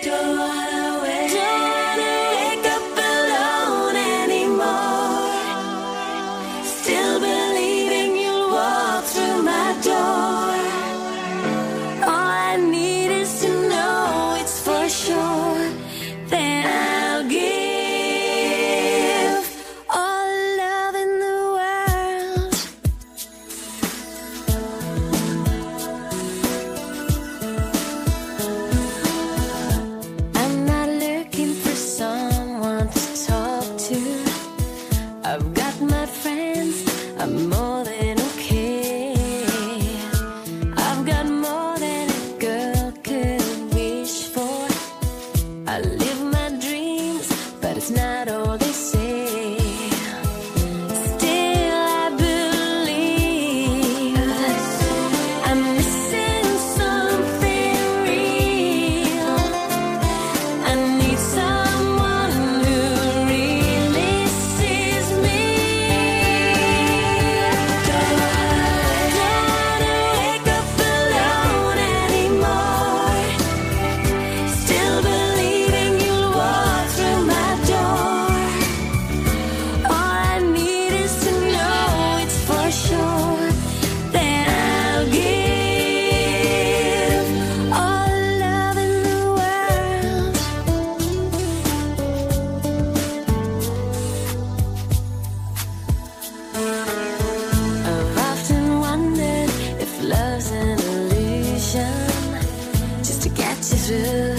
Don't wanna wake up alone anymore. Still believing you'll walk through my door. All I need is to know it's for sure. Then I'll give all the love in the world. I'm not looking for someone to talk to. I've got my friends, I'm more than okay. I've got more than a girl could wish for. I live my dreams, but it's not all they say. Still I believe I'm missing something real. I need someone who really sees me. Don't wanna wake up alone anymore. Still believing you'll walk through my door. All I need is to know it's for sure. Then I'll give all the love in the world. I've often wondered if love's an illusion, just to get you through